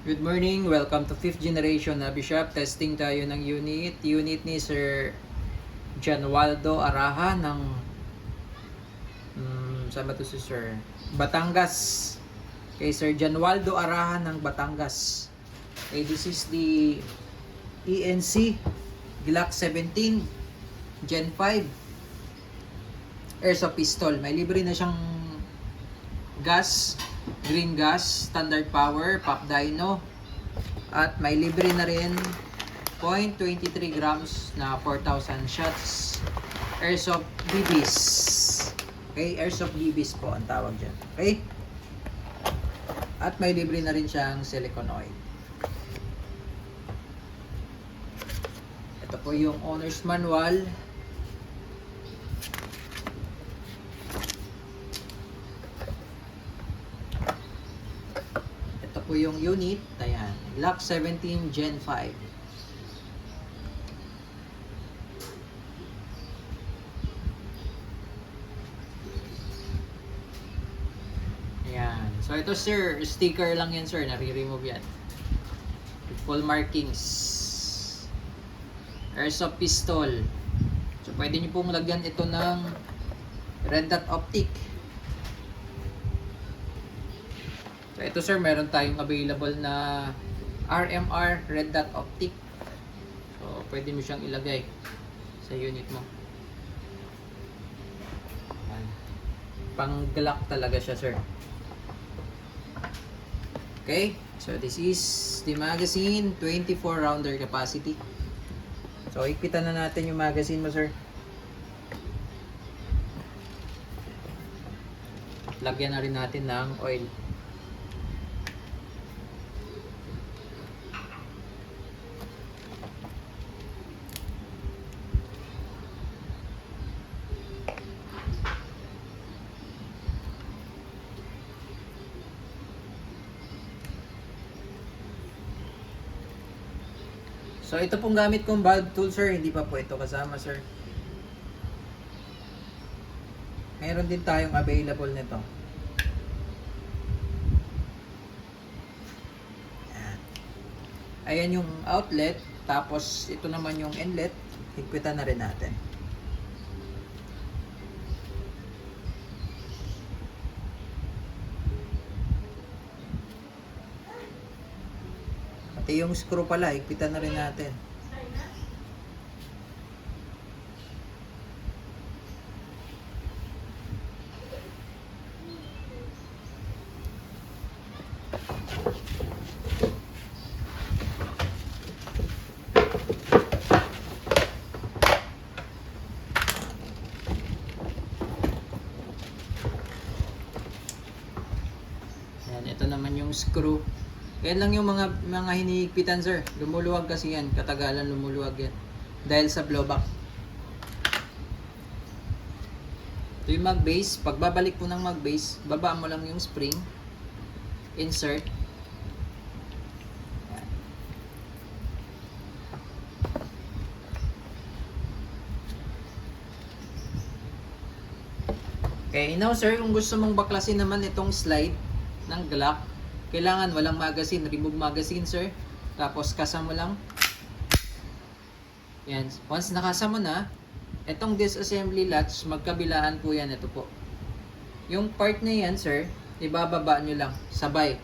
Good morning, welcome to 5th generation na Bishop. Testing tayo ng unit ni Sir Janualdo Araha ng saan ba to si Sir? Batangas. Kay Sir Janualdo Araha ng Batangas. Okay, this is the ENC Glock 17 Gen 5 Airsoft pistol. May libre na siyang gas, green gas, standard power, pop dyno, at may libre na rin 0.23 grams na 4,000 shots airsoft BBs. Okay, airsoft BBs po ang tawag dyan. Okay, at may libre na rin siyang silicone oil. Ito po yung owner's manual. Po yung unit, ayan, Glock 17 Gen 5. Ayan, so ito sir, sticker lang yan sir, nare-remove yan. Full markings. Airsoft pistol. So pwede nyo pong lagyan ito ng red dot optic. So ito sir, meron tayong available na RMR red dot optic. So pwede mo siyang ilagay sa unit mo. Ayan. Pang Glock talaga siya sir. Okay, so this is the magazine, 24 rounder capacity. So ipitan na natin yung magazine mo sir. Lagyan na rin natin ng oil. So ito pong gamit kong valve tool sir, hindi pa po ito kasama sir. Meron din tayong available nito. Ayan yung outlet, tapos ito naman yung inlet, higpitan na rin natin. Pati yung screw pala, higpitan na rin natin. Ayan, ito naman yung screw. Yan lang yung mga hinihigpitan sir. Lumuluwag kasi yan. Katagalan lumuluwag yan. Dahil sa blowback. Ito yung mag base. Pagbabalik po ng mag base, baba mo lang yung spring. Insert. Yan. Okay, now sir, kung gusto mong baklasin naman itong slide ng Glock, kailangan walang magazine, remove magazine sir. Tapos kasa mo lang. Yan. Once nakasa mo na, itong disassembly latch, magkabilaan po yan. Ito po. Yung part na yan sir, ibababa nyo lang. Sabay.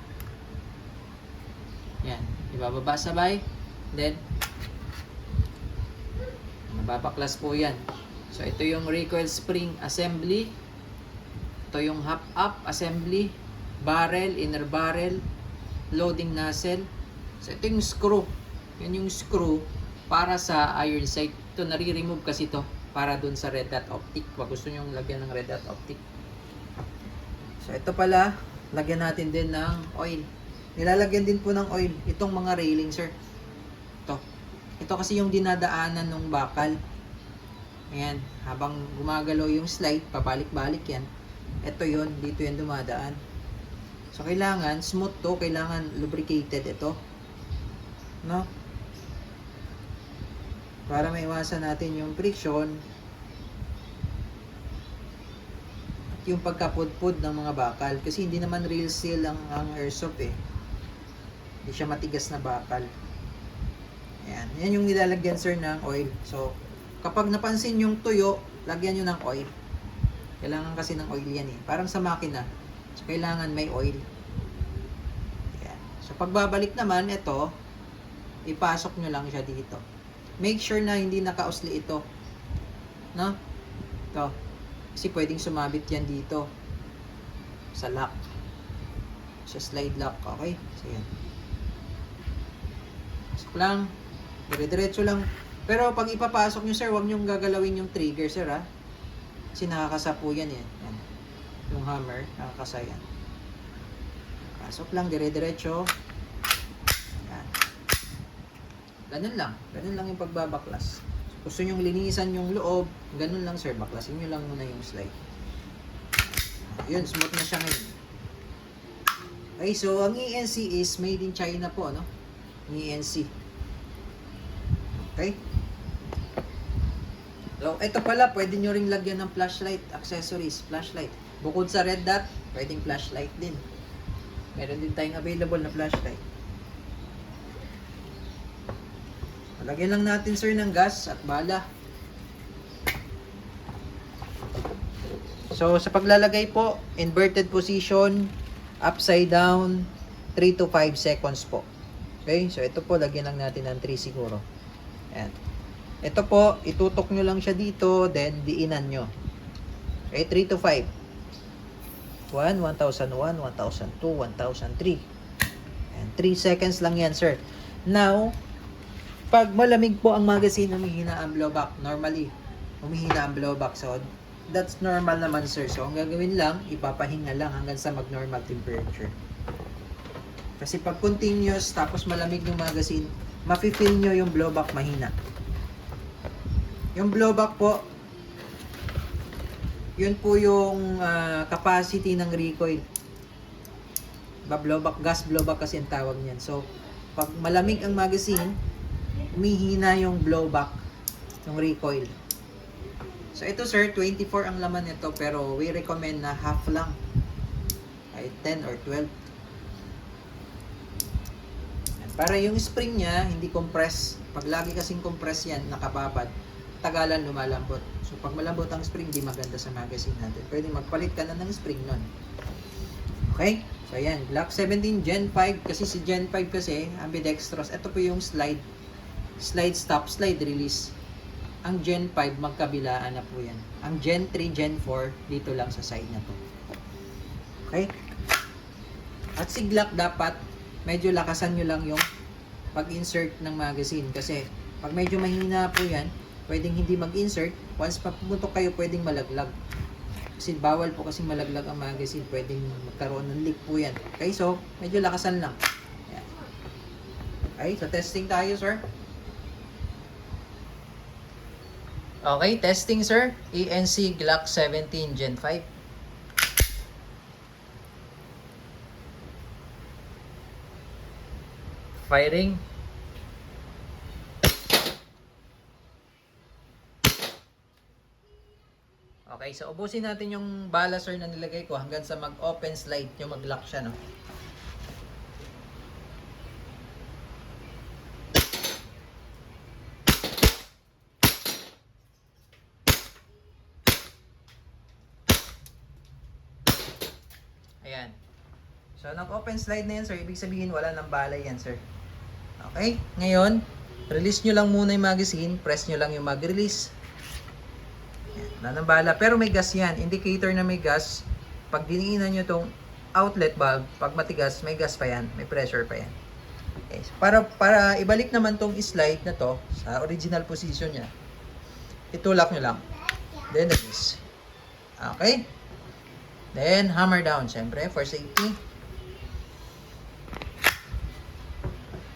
Yan. Ibababa sabay. Then, nababaklas po yan. So ito yung recoil spring assembly. Ito yung hop up assembly. Barrel, inner barrel, loading nozzle. So ito yung screw. Yan yung screw para sa iron sight. Ito nare-remove kasi ito para dun sa red dot optic. Pag gusto nyo lagyan ng red dot optic. So ito pala, lagyan natin din ng oil. Nilalagyan din po ng oil itong mga railing sir. Ito kasi yung dinadaanan ng bakal. Ayan, habang gumagalaw yung slide, pabalik-balik yan. Ito yun, dito yan dumadaan. So, kailangan smooth to, kailangan lubricated ito. No? Para maiwasan natin yung friction at yung pagkapudpud ng mga bakal. Kasi hindi naman real steel ang airsoft eh. Hindi siya matigas na bakal. Ayan. Yan yung nilalagyan sir ng oil. So, kapag napansin yung tuyo, lagyan nyo ng oil. Kailangan kasi ng oil yan eh. Parang sa makina. So, kailangan may oil. Ayan. So, pagbabalik naman, ito, ipasok nyo lang siya dito. Make sure na hindi nakausli ito. No? Ito. Kasi pwedeng sumabit yan dito. Sa lock. Sa slide lock. Okay? So, yan. Pasok lang. Dire-diretso lang. Pero pag ipapasok nyo sir, huwag nyo gagalawin yung trigger sir ha. Kasi nakakasa po yan eh. Yan. Yung hammer, nakakasa yan. Pasok lang, dire-diretso. Yan. Ganun lang. Ganun lang yung pagbabaklas. Gusto nyo linisan yung loob, ganun lang sir. Baklasin nyo lang muna yung slide. Yun, smooth na siya ngayon. Okay, so ang ENC is made in China po, no? ENC. Okay? So, ito pala, pwede nyo ring lagyan ng flashlight, accessories, flashlight. Bukod sa red dot, pwedeng flashlight din. Meron din tayong available na flashlight. Lagyan lang natin sir ng gas at bala. So, sa paglalagay po, inverted position, upside down, 3 to 5 seconds po. Okay? So, ito po, lagyan lang natin ng 3 siguro. Ayan. Ito po, itutok nyo lang siya dito, then diinan nyo. Okay, 3 to 5. 1, 1001, 1002, 1003. Ayan, 3 seconds lang yan, sir. Now, pag malamig po ang magazine, humihina ang blowback. Normally, humihina ang blowback. So, that's normal naman, sir. So, ang gagawin lang, ipapahinga lang hanggang sa mag-normal temperature. Kasi pag continuous, tapos malamig yung magazine, mafe-feel nyo yung blowback mahina. Yung blowback po, yun po yung capacity ng recoil. Blowback, gas blowback kasi ang tawag niyan. So, pag malamig ang magazine, humihina yung blowback ng recoil. So, ito sir, 24 ang laman nito, pero we recommend na half lang. Ay, 10 or 12. Para yung spring niya, hindi compress. Pag lagi kasing compress yan, nakababad, tagalan lumalambot. So, pag malambot ang spring, di maganda sa magazine natin. Pwede magpalit ka na ng spring nun. Okay? So, ayan. Glock 17 Gen 5. Kasi si Gen 5 kasi, ambidextrous. Ito po yung slide. Slide stop, slide release. Ang Gen 5, magkabilaan na po yan. Ang Gen 3, Gen 4, dito lang sa side na to. Okay? At si Glock dapat, medyo lakasan nyo lang yung pag-insert ng magazine. Kasi, pag medyo mahina po yan, pwedeng hindi mag-insert. Once papupuntok kayo, pwedeng malaglag. Kasi bawal po kasi malaglag ang magazine. Pwedeng magkaroon ng leak po yan. Okay, so, medyo lakasan lang. Ayan. Okay, so testing tayo, sir. Okay, testing, sir. ENC Glock 17 Gen 5. Firing. Okay, so ubusin natin yung bala sir na nilagay ko hanggang sa mag-open slide, yung mag-lock siya, no? Ayan. So, nag-open slide na yan, sir. Ibig sabihin, wala nang bala yan, sir. Okay? Ngayon, release nyo lang muna yung magazine. Press nyo lang yung mag-release. Wala nang bala. Pero may gas yan. Indicator na may gas. Pag diniinan nyo tong outlet valve, pag matigas, may gas pa yan. May pressure pa yan. Okay. So, para ibalik naman tong slide na to sa original position niya, itulak nyo lang. Then, release. Okay? Then, hammer down, syempre, for safety.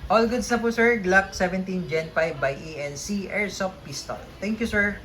All goods na po, sir. Glock 17 Gen 5 by ENC Airsoft Pistol. Thank you, sir.